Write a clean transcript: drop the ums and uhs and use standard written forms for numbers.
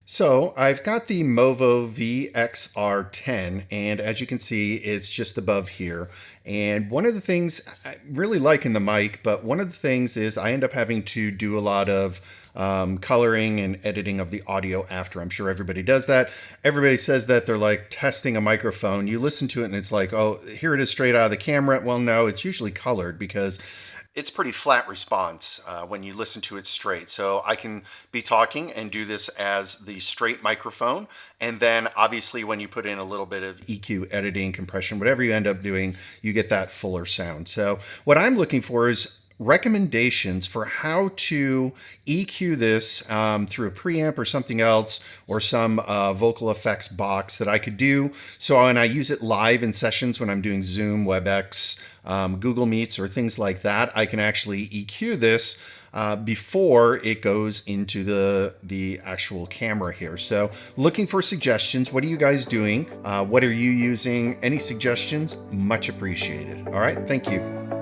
So I've got the Movo VXR10, and as you can see, it's just above here. And one of the things I really like in the mic, but one of the things is I end up having to do a lot of coloring and editing of the audio after. I'm sure everybody does that. Everybody says that they're like testing a microphone. You listen to it and it's like, oh, here it is straight out of the camera. Well, no, it's usually colored because it's pretty flat response when you listen to it straight. So I can be talking and do this as the straight microphone. And then obviously when you put in a little bit of EQ, editing, compression, whatever you end up doing, you get that fuller sound. So what I'm looking for is recommendations for how to EQ this through a preamp or something else, or some vocal effects box that I could do. So when I use it live in sessions, when I'm doing Zoom, WebEx, Google Meets, or things like that, I can actually EQ this before it goes into the actual camera here. So looking for suggestions. What are you guys doing? What are you using? Any suggestions? Much appreciated. All right. Thank you.